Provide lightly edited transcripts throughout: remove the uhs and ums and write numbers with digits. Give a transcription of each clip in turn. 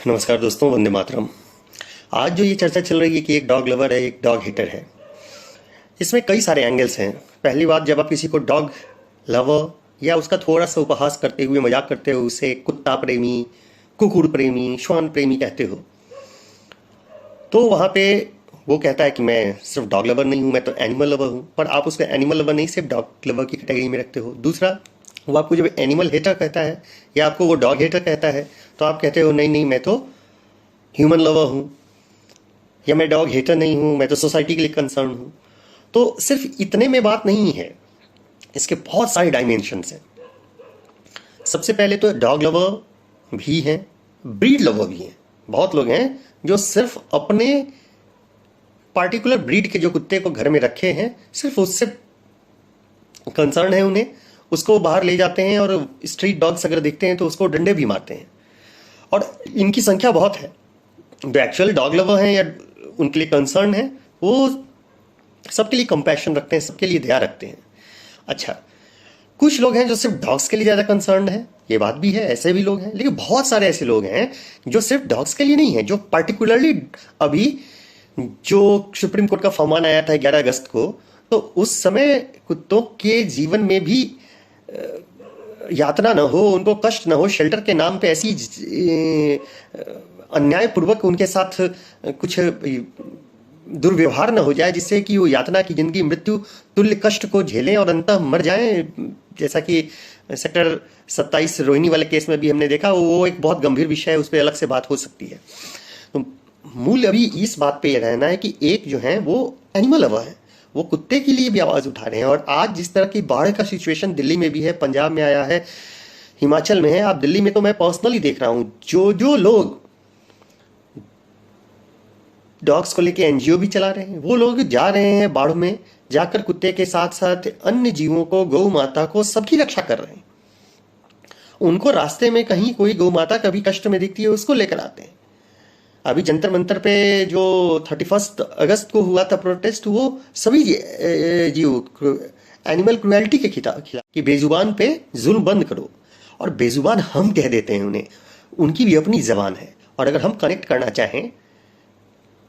नमस्कार दोस्तों, वंदे मातरम। आज जो ये चर्चा चल रही है कि एक डॉग लवर है, एक डॉग हिटर है, इसमें कई सारे एंगल्स हैं। पहली बात, जब आप किसी को डॉग लवर या उसका थोड़ा सा उपहास करते हुए, मजाक करते हुए उसे कुत्ता प्रेमी, कुकुर प्रेमी, श्वान प्रेमी कहते हो, तो वहाँ पे वो कहता है कि मैं सिर्फ डॉग लवर नहीं हूँ, मैं तो एनिमल लवर हूँ। पर आप उसको एनिमल लवर नहीं, सिर्फ डॉग लवर की कैटेगरी में रखते हो। दूसरा, वो आपको जब एनिमल हेटर कहता है या आपको वो डॉग हेटर कहता है, तो आप कहते हो नहीं नहीं, मैं तो ह्यूमन लवर हूँ, या मैं डॉग हेटर नहीं हूँ, मैं तो सोसाइटी के लिए कंसर्न हूँ। तो सिर्फ इतने में बात नहीं है, इसके बहुत सारे डायमेंशंस हैं। सबसे पहले तो डॉग लवर भी हैं, ब्रीड लवर भी हैं। बहुत लोग हैं जो सिर्फ अपने पार्टिकुलर ब्रीड के जो कुत्ते को घर में रखे हैं, सिर्फ उससे कंसर्न है उन्हें, उसको बाहर ले जाते हैं और स्ट्रीट डॉग्स अगर देखते हैं तो उसको डंडे भी मारते हैं। और इनकी संख्या बहुत है। जो एक्चुअल डॉग लवर हैं या उनके लिए कंसर्न है, वो सबके लिए कंपैशन रखते हैं, सबके लिए दया रखते हैं। अच्छा, कुछ लोग हैं जो सिर्फ डॉग्स के लिए ज़्यादा कंसर्न है, ये बात भी है, ऐसे भी लोग हैं। लेकिन बहुत सारे ऐसे लोग हैं जो सिर्फ डॉग्स के लिए नहीं है, जो पार्टिकुलरली अभी जो सुप्रीम कोर्ट का फरमान आया था 11 अगस्त को, तो उस समय कुत्तों के जीवन में भी यातना न हो, उनको कष्ट न हो, शेल्टर के नाम पे ऐसी अन्यायपूर्वक उनके साथ कुछ दुर्व्यवहार न हो जाए जिससे कि वो यातना की जिंदगी मृत्यु तुल्य कष्ट को झेलें और अंततः मर जाएं। जैसा कि सेक्टर 27 रोहिणी वाले केस में भी हमने देखा, वो एक बहुत गंभीर विषय है, उस पर अलग से बात हो सकती है। तो मूल अभी इस बात पे रहना है कि एक जो है वो एनिमल लवर है, वो कुत्ते के लिए भी आवाज़ उठा रहे हैं। और आज जिस तरह की बाढ़ का सिचुएशन दिल्ली में भी है, पंजाब में आया है, हिमाचल में है, आप दिल्ली में तो मैं पर्सनली देख रहा हूँ, जो लोग डॉग्स को लेके एनजीओ भी चला रहे हैं, वो लोग जा रहे हैं बाढ़ में, जाकर कुत्ते के साथ साथ अन्य जीवों को, गौ माता को, सबकी रक्षा कर रहे हैं। उनको रास्ते में कहीं कोई गौ माता कभी कष्ट में दिखती है, उसको लेकर आते हैं। अभी जंतर मंतर पे जो 31 अगस्त को हुआ था प्रोटेस्ट, वो सभी जीव एनिमल क्रुएल्टी के खिलाफ कि बेजुबान पे जुल्म बंद करो। और बेजुबान हम कह देते हैं उन्हें, उनकी भी अपनी जबान है। और अगर हम कनेक्ट करना चाहें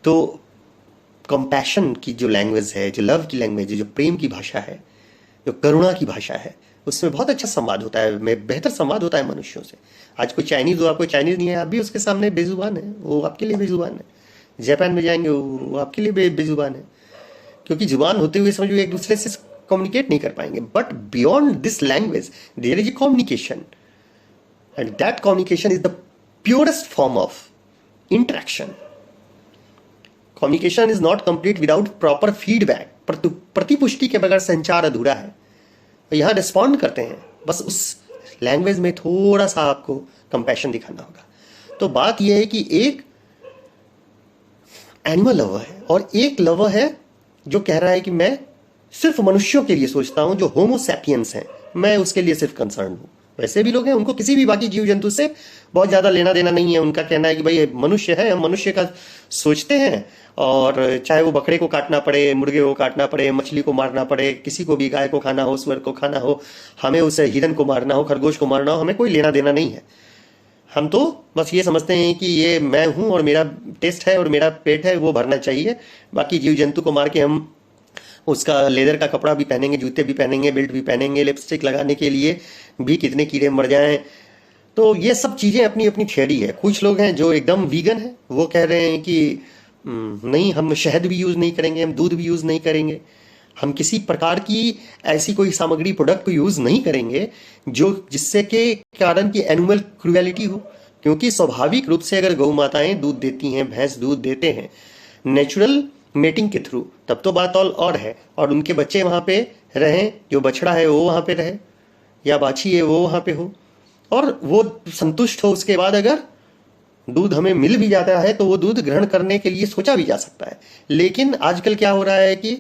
तो कंपैशन की जो लैंग्वेज है, जो लव की लैंग्वेज है, जो प्रेम की भाषा है, जो करुणा की भाषा है, उसमें बहुत अच्छा संवाद होता है, बेहतर संवाद होता है मनुष्यों से। आज कोई चाइनीज़ हो, आपको चाइनीज़ नहीं है, आप भी उसके सामने बेजुबान है, वो आपके लिए बेजुबान है। जापान में जाएंगे, वो आपके लिए बेजुबान है, क्योंकि जुबान होते हुए समझो एक दूसरे से कम्युनिकेट नहीं कर पाएंगे। But beyond this language there is a communication, and that communication is the purest form of interaction. Communication is not complete without proper feedback. प्रतिपुष्टि के बगैर संचार अधूरा है। तो यहाँ रिस्पॉन्ड करते हैं, बस उस लैंग्वेज में थोड़ा सा आपको कंपैशन दिखाना होगा। तो बात यह है कि एक एनिमल लवर है और एक लवर है जो कह रहा है कि मैं सिर्फ मनुष्यों के लिए सोचता हूं, जो होमो सैपियंस हैं, मैं उसके लिए सिर्फ कंसर्न हूं। वैसे भी लोग हैं, उनको किसी भी बाकी जीव जंतु से बहुत ज़्यादा लेना देना नहीं है। उनका कहना है कि भाई मनुष्य है, हम मनुष्य का सोचते हैं, और चाहे वो बकरे को काटना पड़े, मुर्गे को काटना पड़े, मछली को मारना पड़े, किसी को भी, गाय को खाना हो, सुअर को खाना हो, हमें उसे हिरन को मारना हो, खरगोश को मारना हो, हमें कोई लेना देना नहीं है। हम तो बस ये समझते हैं कि ये मैं हूँ और मेरा टेस्ट है और मेरा पेट है, वो भरना चाहिए। बाकी जीव जंतु को मार के हम उसका लेदर का कपड़ा भी पहनेंगे, जूते भी पहनेंगे, बेल्ट भी पहनेंगे, लिपस्टिक लगाने के लिए भी कितने कीड़े मर जाएं। तो ये सब चीज़ें अपनी अपनी थ्योरी है। कुछ लोग हैं जो एकदम वीगन है, वो कह रहे हैं कि नहीं, हम शहद भी यूज़ नहीं करेंगे, हम दूध भी यूज़ नहीं करेंगे, हम किसी प्रकार की ऐसी कोई सामग्री, प्रोडक्ट को यूज़ नहीं करेंगे जो जिससे के कारण की एनिमल क्रुएलिटी हो। क्योंकि स्वाभाविक रूप से अगर गौ माताएं दूध देती हैं, भैंस दूध देते हैं नेचुरल मेटिंग के थ्रू, तब तो बात और है। और उनके बच्चे वहाँ पे रहें, जो बछड़ा है वो वहाँ पे रहे, या बाछी है वो वहाँ पे हो, और वो संतुष्ट हो। उसके बाद अगर दूध हमें मिल भी जाता है तो वो दूध ग्रहण करने के लिए सोचा भी जा सकता है। लेकिन आजकल क्या हो रहा है कि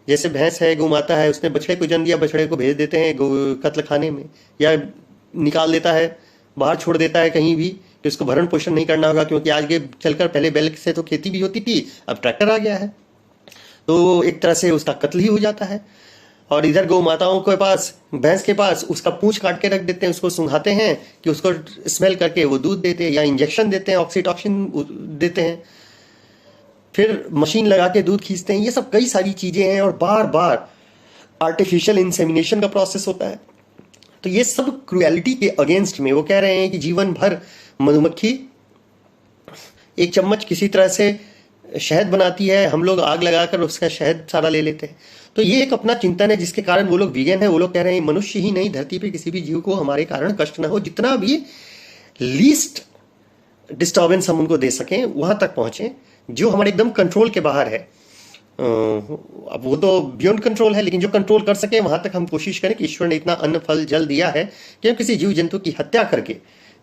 जैसे भैंस है, गौ माता है, उसने बछड़े को जन्म दिया, बछड़े को भेज देते हैं कत्ल खाने में, या निकाल देता है, बाहर छोड़ देता है कहीं भी कि उसको भरण पोषण नहीं करना होगा। क्योंकि आगे चलकर, पहले बैल से तो खेती भी होती थी, अब ट्रैक्टर आ गया है, तो एक तरह से उसका कत्ल ही हो जाता है। और इधर गौ माताओं के पास, भैंस के पास उसका पूंछ काट के रख देते हैं, उसको सुंघाते हैं कि उसको स्मेल करके वो दूध देते हैं, या इंजेक्शन देते हैं, ऑक्सीटॉक्सिन देते हैं, फिर मशीन लगा के दूध खींचते हैं। ये सब कई सारी चीजें हैं और बार बार आर्टिफिशियल इंसेमिनेशन का प्रोसेस होता है। तो ये सब क्रुएलिटी के अगेंस्ट में वो कह रहे हैं कि जीवन भर मधुमक्खी एक चम्मच किसी तरह से शहद बनाती है, हम लोग आग लगाकर उसका शहद सारा ले लेते हैं। तो ये एक अपना चिंतन है जिसके कारण वो लोग वीगन है। वो लोग कह रहे हैं मनुष्य ही नहीं, धरती पे किसी भी जीव को हमारे कारण कष्ट ना हो, जितना भी लीस्ट डिस्टर्बेंस हम उनको दे सकें वहां तक पहुंचे, जो हमारे एकदम कंट्रोल के बाहर है। अब वो तो बियॉन्ड कंट्रोल है, लेकिन जो कंट्रोल कर सके वहां तक हम कोशिश करें कि ईश्वर ने इतना अन्न फल जल दिया है कि हम किसी जीव जंतु की हत्या करके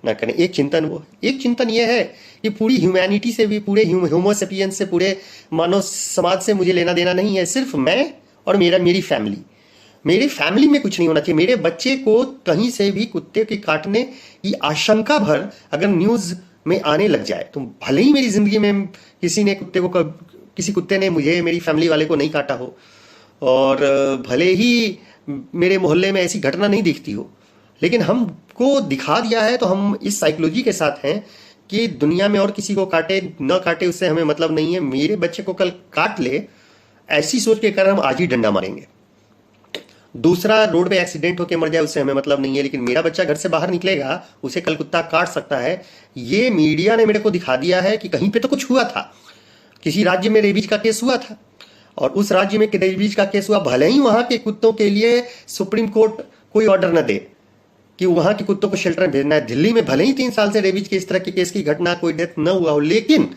ना करें। एक चिंतन ये है कि पूरी ह्यूमैनिटी से भी, पूरे होमोसेपियंस से, पूरे मानव समाज से मुझे लेना देना नहीं है। सिर्फ मैं और मेरी फैमिली, मेरी फैमिली में कुछ नहीं होना चाहिए। मेरे बच्चे को कहीं से भी कुत्ते के काटने की आशंका भर अगर न्यूज में आने लग जाए, तो भले ही मेरी जिंदगी में किसी कुत्ते ने मुझे, मेरी फैमिली वाले को नहीं काटा हो, और भले ही मेरे मोहल्ले में ऐसी घटना नहीं दिखती हो, लेकिन हमको दिखा दिया है, तो हम इस साइकोलॉजी के साथ हैं कि दुनिया में और किसी को काटे न काटे उससे हमें मतलब नहीं है। मेरे बच्चे को कल काट ले, ऐसी सोच के कारण हम आज ही डंडा मारेंगे। दूसरा रोड पे एक्सीडेंट होकर मर जाए, उससे हमें मतलब नहीं है, लेकिन मेरा बच्चा घर से बाहर निकलेगा, उसे कल कुत्ता काट सकता है। ये मीडिया ने मेरे को दिखा दिया है कि कहीं पे तो कुछ हुआ था, किसी राज्य में रेबीज का केस हुआ था, और उस राज्य में रेबीज का केस हुआ, भले ही वहां के कुत्तों के लिए सुप्रीम कोर्ट कोई ऑर्डर न दे कि वहां के कुत्तों को शेल्टर में भेजना है। दिल्ली में भले ही 3 साल से रेबीज के इस तरह के केस की घटना, कोई डेथ न हुआ हो, लेकिन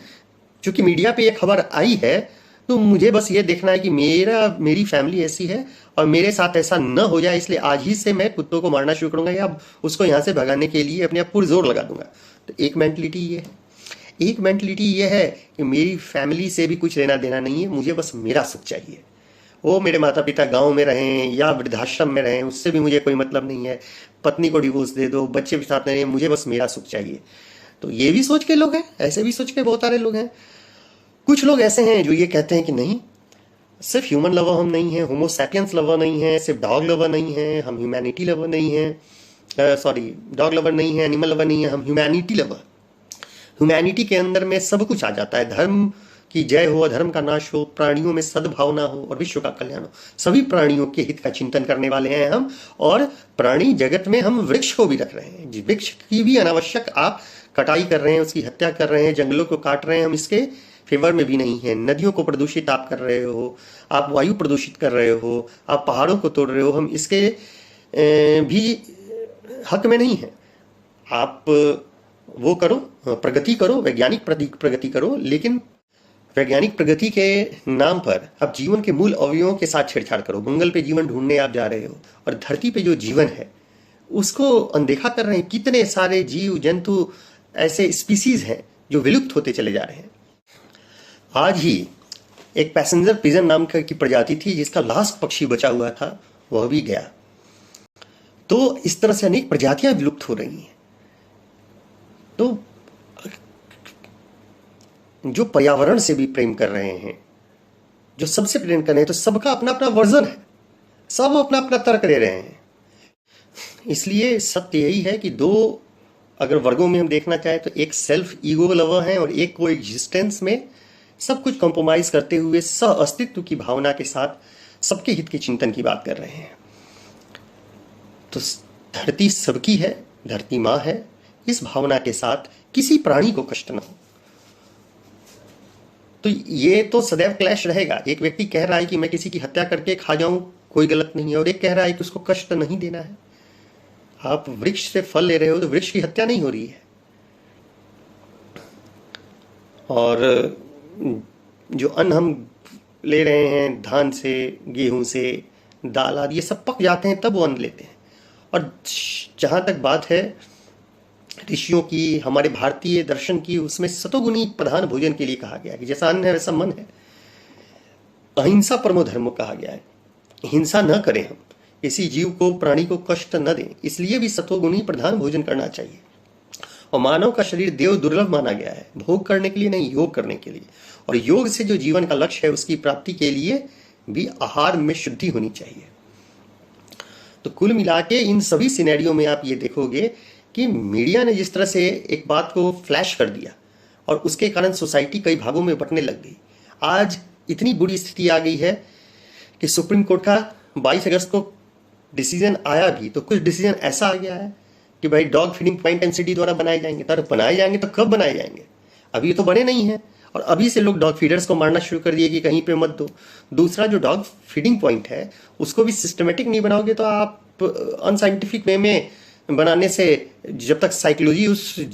चूंकि मीडिया पे ये खबर आई है, तो मुझे बस ये देखना है कि मेरी फैमिली ऐसी है और मेरे साथ ऐसा न हो जाए, इसलिए आज ही से मैं कुत्तों को मारना शुरू करूंगा या उसको यहां से भगाने के लिए अपने आप पुरजोर लगा दूंगा। तो एक मेंटलिटी ये है कि मेरी फैमिली से भी कुछ लेना देना नहीं है, मुझे बस मेरा सुख चाहिए। वो मेरे माता पिता गांव में रहें या वृद्धाश्रम में रहें, उससे भी मुझे कोई मतलब नहीं है। पत्नी को डिवोर्स दे दो, बच्चे भी साथ रहें, मुझे बस मेरा सुख चाहिए। तो ये भी सोच के लोग हैं, ऐसे भी सोच के बहुत सारे लोग हैं। कुछ लोग ऐसे हैं जो ये कहते हैं कि नहीं, सिर्फ ह्यूमन लवर हम नहीं है, होमो सैपियंस लवर नहीं है, सिर्फ डॉग लवर नहीं है, हम ह्यूमैनिटी लवर नहीं है, सॉरी डॉग लवर नहीं है, एनिमल लवर नहीं है, हम ह्यूमैनिटी लवर। ह्यूमैनिटी के अंदर में सब कुछ आ जाता है। धर्म की जय हो, धर्म का नाश हो, प्राणियों में सद्भावना हो और विश्व का कल्याण हो। सभी प्राणियों के हित का चिंतन करने वाले हैं हम, और प्राणी जगत में हम वृक्ष को भी रख रहे हैं। वृक्ष की भी अनावश्यक आप कटाई कर रहे हैं, उसकी हत्या कर रहे हैं, जंगलों को काट रहे हैं, हम इसके फेवर में भी नहीं है। नदियों को प्रदूषित आप कर रहे हो, आप वायु प्रदूषित कर रहे हो, आप पहाड़ों को तोड़ रहे हो, हम इसके भी हक में नहीं है। आप वो करो, प्रगति करो, वैज्ञानिक प्रगति करो, लेकिन वैज्ञानिक प्रगति के नाम पर आप जीवन के मूल अवयवों के साथ छेड़छाड़ करो। मंगल पे जीवन ढूंढने आप जा रहे हो और धरती पे जो जीवन है उसको अनदेखा कर रहे हैं। कितने सारे जीव जंतु ऐसे स्पीसीज हैं जो विलुप्त होते चले जा रहे हैं। आज ही एक पैसेंजर पिजन नाम की प्रजाति थी जिसका लास्ट पक्षी बचा हुआ था, वह भी गया। तो इस तरह से अनेक प्रजातियां विलुप्त हो रही हैं। तो जो पर्यावरण से भी प्रेम कर रहे हैं, जो सबसे प्रेम कर रहे हैं, तो सबका अपना अपना वर्जन है, सब अपना अपना तर्क दे रहे हैं। इसलिए सत्य यही है कि दो अगर वर्गों में हम देखना चाहें तो एक सेल्फ ईगो लवर है और एक को एग्जिस्टेंस में सब कुछ कॉम्प्रोमाइज करते हुए सह अस्तित्व की भावना के साथ सबके हित के चिंतन की बात कर रहे हैं। तो धरती सबकी है, धरती माँ है, इस भावना के साथ किसी प्राणी को कष्ट न हो। तो ये तो सदैव क्लैश रहेगा। एक व्यक्ति कह रहा है कि मैं किसी की हत्या करके खा जाऊं, कोई गलत नहीं है, और एक कह रहा है कि उसको कष्ट नहीं देना है। आप वृक्ष से फल ले रहे हो तो वृक्ष की हत्या नहीं हो रही है। और जो अन्न हम ले रहे हैं धान से, गेहूं से, दाल आदि, ये सब पक जाते हैं तब वो अन्न लेते हैं। और जहां तक बात है ऋषियों की, हमारे भारतीय दर्शन की, उसमें सतोगुणी प्रधान भोजन के लिए कहा गया है कि जैसा अन्न है वैसा मन है। अहिंसा परमो धर्म कहा गया है। हिंसा न करें, हम किसी जीव को, प्राणी को कष्ट न दें, इसलिए भी सतोगुणी प्रधान भोजन करना चाहिए। और मानव का शरीर देव दुर्लभ माना गया है, भोग करने के लिए नहीं, योग करने के लिए। और योग से जो जीवन का लक्ष्य है उसकी प्राप्ति के लिए भी आहार में शुद्धि होनी चाहिए। तो कुल मिला के इन सभी सिनेरियो में आप ये देखोगे कि मीडिया ने जिस तरह से एक बात को फ्लैश कर दिया और उसके कारण सोसाइटी कई भागों में बंटने लग गई। आज इतनी बुरी स्थिति आ गई है कि सुप्रीम कोर्ट का 22 अगस्त को डिसीजन आया भी, तो कुछ डिसीजन ऐसा आ गया है कि भाई डॉग फीडिंग पॉइंट एनसीडी द्वारा बनाए जाएंगे। तो बनाए जाएंगे तो कब बनाए जाएंगे? अभी तो बने नहीं है, और अभी से लोग डॉग फीडर्स को मारना शुरू कर दिए कि कहीं पे मत दो। दूसरा, जो डॉग फीडिंग पॉइंट है उसको भी सिस्टमेटिक नहीं बनाओगे तो आप अनसाइंटिफिक वे में बनाने से, जब तक साइकोलॉजी उस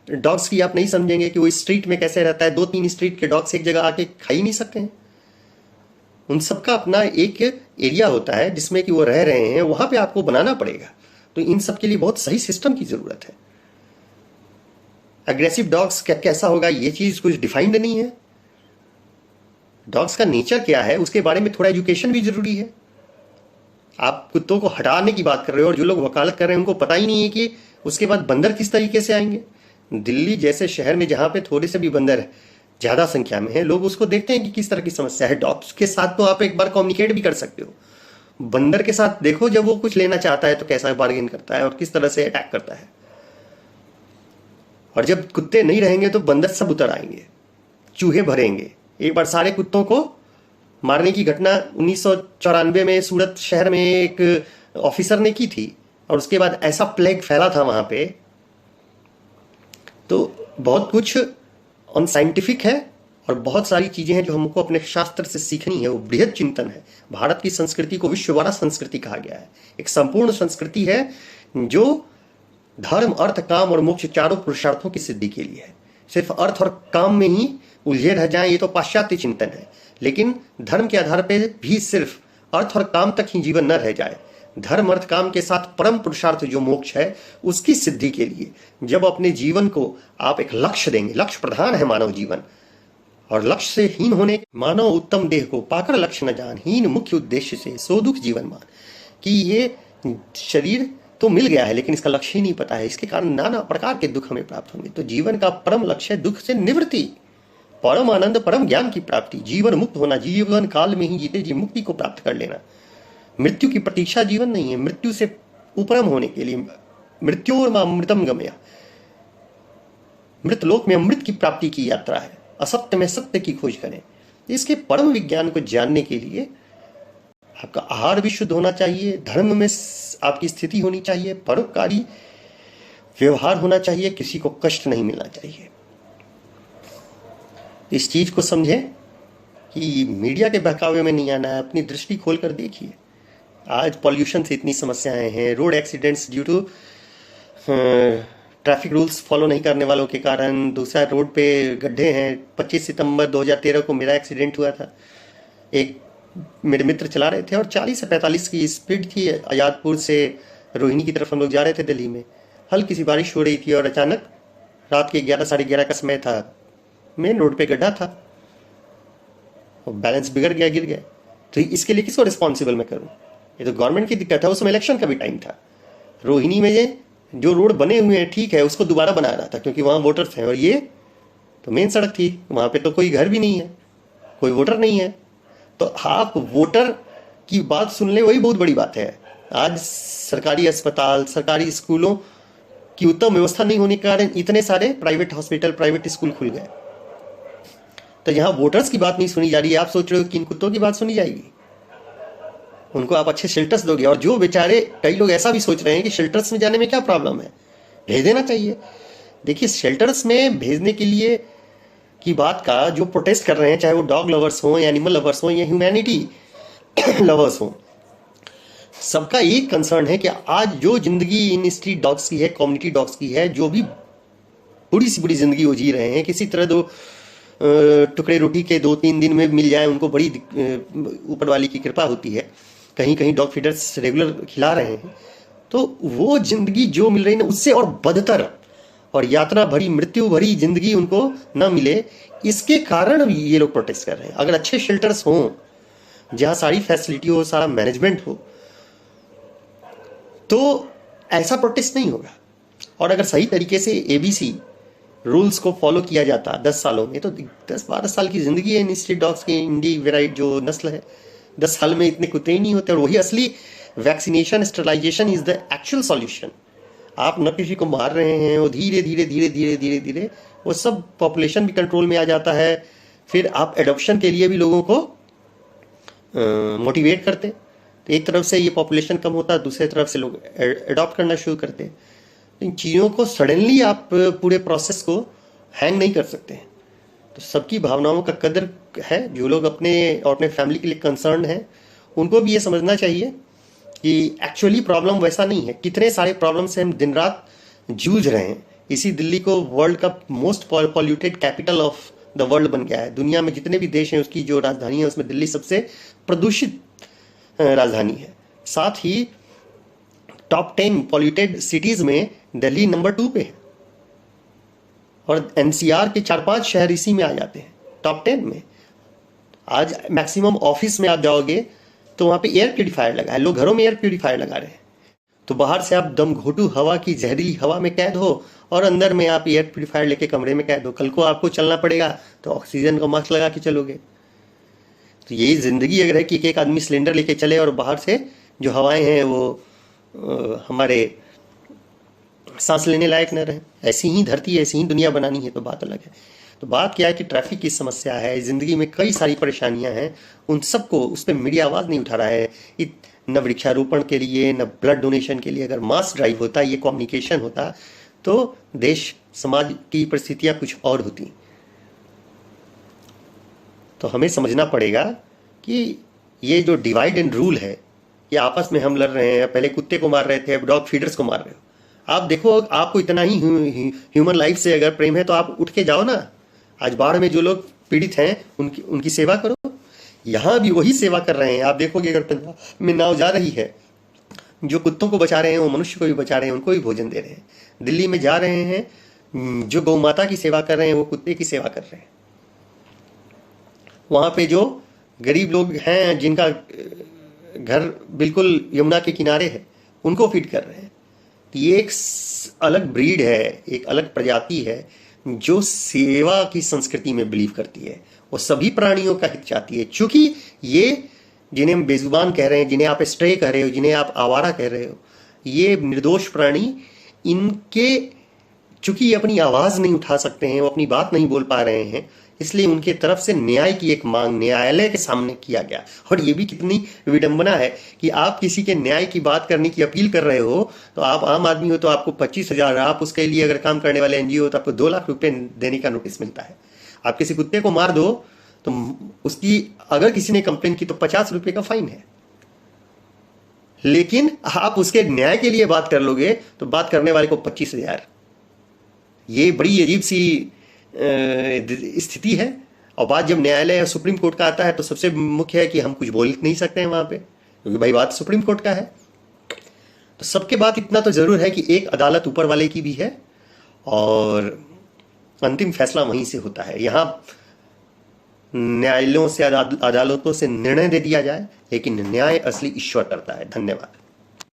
डॉग्स की आप नहीं समझेंगे कि वो स्ट्रीट में कैसे रहता है, 2-3 स्ट्रीट के डॉग्स एक जगह आके खा ही नहीं सकते हैं। उन सबका अपना एक एरिया होता है जिसमें कि वो रह रहे हैं, वहां पे आपको बनाना पड़ेगा। तो इन सब के लिए बहुत सही सिस्टम की जरूरत है। अग्रेसिव डॉग्स कैसा होगा ये चीज कुछ डिफाइंड नहीं है। डॉग्स का नेचर क्या है उसके बारे में थोड़ा एजुकेशन भी जरूरी है। आप कुत्तों को हटाने की बात कर रहे हो और जो लोग वकालत कर रहे हैं उनको पता ही नहीं है कि उसके बाद बंदर किस तरीके से आएंगे। दिल्ली जैसे शहर में जहां पे थोड़े से भी बंदर ज्यादा संख्या में है, लोग उसको देखते हैं कि किस तरह की समस्या है। डॉग्स के साथ तो आप एक बार कम्युनिकेट भी कर सकते हो, बंदर के साथ देखो जब वो कुछ लेना चाहता है तो कैसा बार्गेन करता है और किस तरह से अटैक करता है। और जब कुत्ते नहीं रहेंगे तो बंदर सब उतर आएंगे, चूहे भरेंगे। एक बार सारे कुत्तों को मारने की घटना 1994 में सूरत शहर में एक ऑफिसर ने की थी, और उसके बाद ऐसा प्लेग फैला था वहां पे। तो बहुत कुछ अनसाइंटिफिक है और बहुत सारी चीजें हैं जो हमको अपने शास्त्र से सीखनी है। वो बृहद चिंतन है। भारत की संस्कृति को विश्ववारा संस्कृति कहा गया है। एक संपूर्ण संस्कृति है जो धर्म, अर्थ, काम और मोक्ष चारों पुरुषार्थों की सिद्धि के लिए है। सिर्फ अर्थ और काम में ही उलझे रह जाएं ये तो पाश्चात्य चिंतन है। लेकिन धर्म के आधार पर भी सिर्फ अर्थ और काम तक ही जीवन न रह जाए। धर्म, अर्थ, काम के साथ परम पुरुषार्थ जो मोक्ष है उसकी सिद्धि के लिए जब अपने जीवन को आप एक लक्ष्य देंगे, लक्ष्य प्रधान है मानव जीवन, और लक्ष्य से हीन होने मानव उत्तम देह को पाकर लक्ष्य न जान, हीन मुख्य उद्देश्य से सो दुख जीवन मान। कि ये शरीर तो मिल गया है लेकिन इसका लक्ष्य ही नहीं पता है, इसके कारण नाना प्रकार के दुख हमें प्राप्त होंगे। तो जीवन का परम लक्ष्य है दुख से निवृत्ति, परम आनंद, परम ज्ञान की प्राप्ति, जीवन मुक्त होना, जीवन काल में ही जीते जी मुक्ति को प्राप्त कर लेना। मृत्यु की प्रतीक्षा जीवन नहीं है, मृत्यु से उपरम होने के लिए मृत्यु और अमृतम गमया, मृत लोक में अमृत की प्राप्ति की यात्रा है। असत्य में सत्य की खोज करें। इसके परम विज्ञान को जानने के लिए आपका आहार भी शुद्ध होना चाहिए, धर्म में आपकी स्थिति होनी चाहिए, परोपकारी व्यवहार होना चाहिए, किसी को कष्ट नहीं मिलना चाहिए। इस चीज को समझें कि मीडिया के बहकावे में नहीं आना है, अपनी दृष्टि खोलकर देखिए। आज पॉल्यूशन से इतनी समस्याएं हैं, road accidents due to traffic rules follow नहीं करने वालों के कारण, दूसरा रोड पे गड्ढे हैं। 25 सितंबर 2013 को मेरा एक्सीडेंट हुआ था। एक मेरे मित्र चला रहे थे और 40 से 45 की स्पीड थी। आजादपुर से रोहिणी की तरफ हम लोग जा रहे थे दिल्ली में। हल्की सी बारिश हो रही थी और अचानक रात के 11 साढ़े 11 का समय था, मेन रोड पे गड्ढा था और बैलेंस बिगड़ गया, गिर गया। तो इसके लिए किसको रिस्पॉन्सिबल मैं करूं? ये तो गवर्नमेंट की दिक्कत है। उसमें इलेक्शन का भी टाइम था। रोहिणी में ये जो रोड बने हुए हैं ठीक है, उसको दोबारा बना रहा था क्योंकि वहाँ वोटर्स हैं, और ये तो मेन सड़क थी, वहाँ पे तो कोई घर भी नहीं है, कोई वोटर नहीं है। तो आप वोटर की बात सुन ले, वही बहुत बड़ी बात है। आज सरकारी अस्पताल, सरकारी स्कूलों की उत्तम व्यवस्था नहीं होने के कारण इतने सारे प्राइवेट हॉस्पिटल, प्राइवेट स्कूल खुल गए। तो यहाँ वोटर्स की बात नहीं सुनी जा रही है। आप सोच रहे हो कि इन कुत्तों की बात सुनी जाएगी? उनको आप अच्छे शेल्टर्स दोगे। और जो बेचारे, कई लोग ऐसा भी सोच रहे हैं कि शेल्टर्स में जाने में क्या प्रॉब्लम है, भेज देना चाहिए। देखिए, शेल्टर्स में भेजने के लिए की बात का जो प्रोटेस्ट कर रहे हैं, चाहे वो डॉग लवर्स हों या एनिमल लवर्स हों या ह्यूमैनिटी लवर्स हों, सबका एक कंसर्न है कि आज जो जिंदगी इन स्ट्रीट डॉग्स की है, कम्युनिटी डॉग्स की है, जो भी बुरी सी बुरी जिंदगी वो जी रहे हैं, किसी तरह दो टुकड़े रोटी के 2-3 दिन में मिल जाए उनको, बड़ी ऊपर वाली की कृपा होती है। कहीं कहीं डॉग फीडर्स रेगुलर खिला रहे हैं, तो वो जिंदगी जो मिल रही है उससे और बदतर और यातना भरी, मृत्यु भरी जिंदगी उनको न मिले, इसके कारण ये लोग प्रोटेस्ट कर रहे हैं। अगर अच्छे शेल्टर्स हों जहां सारी फैसिलिटी हो, सारा मैनेजमेंट हो, तो ऐसा प्रोटेस्ट नहीं होगा। और अगर सही तरीके से एबीसी रूल्स को फॉलो किया जाता 10 सालों में, तो 10-12 साल की जिंदगी है इन स्ट्रीट डॉग्स की। इंडी वेराइट जो नस्ल है, 10 साल में इतने कुत्ते ही नहीं होते। और वही असली vaccination, sterilization is the actual solution. आप न किसी को मार रहे हैं, वो धीरे धीरे धीरे धीरे धीरे धीरे वो सब पॉपुलेशन भी कंट्रोल में आ जाता है। फिर आप एडॉप्शन के लिए भी लोगों को मोटिवेट करते। तो एक तरफ से ये पॉपुलेशन कम होता है, दूसरी तरफ से लोग एडॉप्ट करना शुरू करते। इन चीज़ों को सडनली आप पूरे प्रोसेस को हैंग नहीं कर सकते। तो सबकी भावनाओं का कदर है। जो लोग अपने और अपने फैमिली के लिए कंसर्न हैं, उनको भी ये समझना चाहिए कि एक्चुअली प्रॉब्लम वैसा नहीं है। कितने सारे प्रॉब्लम से हम दिन रात जूझ रहे हैं। इसी दिल्ली को वर्ल्ड का most polluted capital of the world बन गया है। दुनिया में जितने भी देश हैं, उसकी जो राजधानी है, उसमें दिल्ली सबसे प्रदूषित राजधानी है। साथ ही टॉप 10 पॉल्यूटेड सिटीज में दिल्ली नंबर 2 पे है, और एनसीआर के 4-5 शहर इसी में आ जाते हैं टॉप 10 में। आज मैक्सिमम ऑफिस में आप जाओगे तो वहाँ पे एयर प्यूरीफायर लगा है, लोग घरों में एयर प्यूरीफायर लगा रहे हैं। तो बाहर से आप दम घोटू हवा की जहरीली हवा में कैद हो, और अंदर में आप एयर प्यूरीफायर लेके कमरे में कैद हो। कल को आपको चलना पड़ेगा तो ऑक्सीजन का मास्क लगा के चलोगे। तो यही ज़िंदगी अगर है कि एक आदमी सिलेंडर लेके चले और बाहर से जो हवाएं हैं वो हमारे सांस लेने लायक न रहे। ऐसी ही धरती, ऐसी ही दुनिया बनानी है तो बात अलग है। तो बात क्या है कि ट्रैफिक की समस्या है, ज़िंदगी में कई सारी परेशानियां हैं, उन सबको उस पर मीडिया आवाज़ नहीं उठा रहा है। न वृक्षारोपण के लिए, न ब्लड डोनेशन के लिए। अगर मास ड्राइव होता, ये कम्युनिकेशन होता, तो देश समाज की परिस्थितियां कुछ और होती। तो हमें समझना पड़ेगा कि ये जो डिवाइड एंड रूल है, ये आपस में हम लड़ रहे हैं। पहले कुत्ते को मार रहे थे, अब डॉग फीडर्स को मार रहे हो। आप देखो, आपको इतना ही ह्यूमन लाइफ से अगर प्रेम है तो आप उठ के जाओ ना। आज बाढ़ में जो लोग पीड़ित हैं उनकी सेवा करो। यहाँ भी वही सेवा कर रहे हैं। आप देखोगे अगर पंजाब में नाव जा रही है, जो कुत्तों को बचा रहे हैं वो मनुष्य को भी बचा रहे हैं, उनको भी भोजन दे रहे हैं। दिल्ली में जा रहे हैं, जो गौ माता की सेवा कर रहे हैं वो कुत्ते की सेवा कर रहे हैं। वहाँ पे जो गरीब लोग हैं, जिनका घर बिल्कुल यमुना के किनारे है, उनको फीड कर रहे हैं। तो ये एक अलग ब्रीड है, एक अलग प्रजाति है जो सेवा की संस्कृति में बिलीव करती है। वो सभी प्राणियों का हित चाहती है। चूंकि ये जिन्हें हम बेजुबान कह रहे हैं, जिन्हें आप स्ट्रे कह रहे हो, जिन्हें आप आवारा कह रहे हो, ये निर्दोष प्राणी, इनके चूंकि ये अपनी आवाज़ नहीं उठा सकते हैं, वो अपनी बात नहीं बोल पा रहे हैं, इसलिए उनके तरफ से न्याय की एक मांग न्यायालय के सामने किया गया। और ये भी कितनी विडंबना है कि आप किसी के न्याय की बात करने की अपील कर रहे हो, तो आप आम आदमी हो तो आपको 25,000, आप उसके लिए अगर काम करने वाले एनजीओ हो तो आपको 2 लाख रुपए देने का नोटिस मिलता है। आप किसी कुत्ते को मार दो तो उसकी अगर किसी ने कंप्लेन की तो 50 रुपए का फाइन है। लेकिन आप उसके न्याय के लिए बात कर लोगे तो बात करने वाले को 25,000। ये बड़ी अजीब सी स्थिति है। और बात जब न्यायालय और सुप्रीम कोर्ट का आता है तो सबसे मुख्य है कि हम कुछ बोल नहीं सकते हैं वहां पे, क्योंकि भाई बात सुप्रीम कोर्ट का है। तो सबके बात इतना तो जरूर है कि एक अदालत ऊपर वाले की भी है और अंतिम फैसला वहीं से होता है। यहाँ न्यायालयों से, अदालतों से निर्णय दे दिया जाए, लेकिन न्याय असली ईश्वर करता है। धन्यवाद।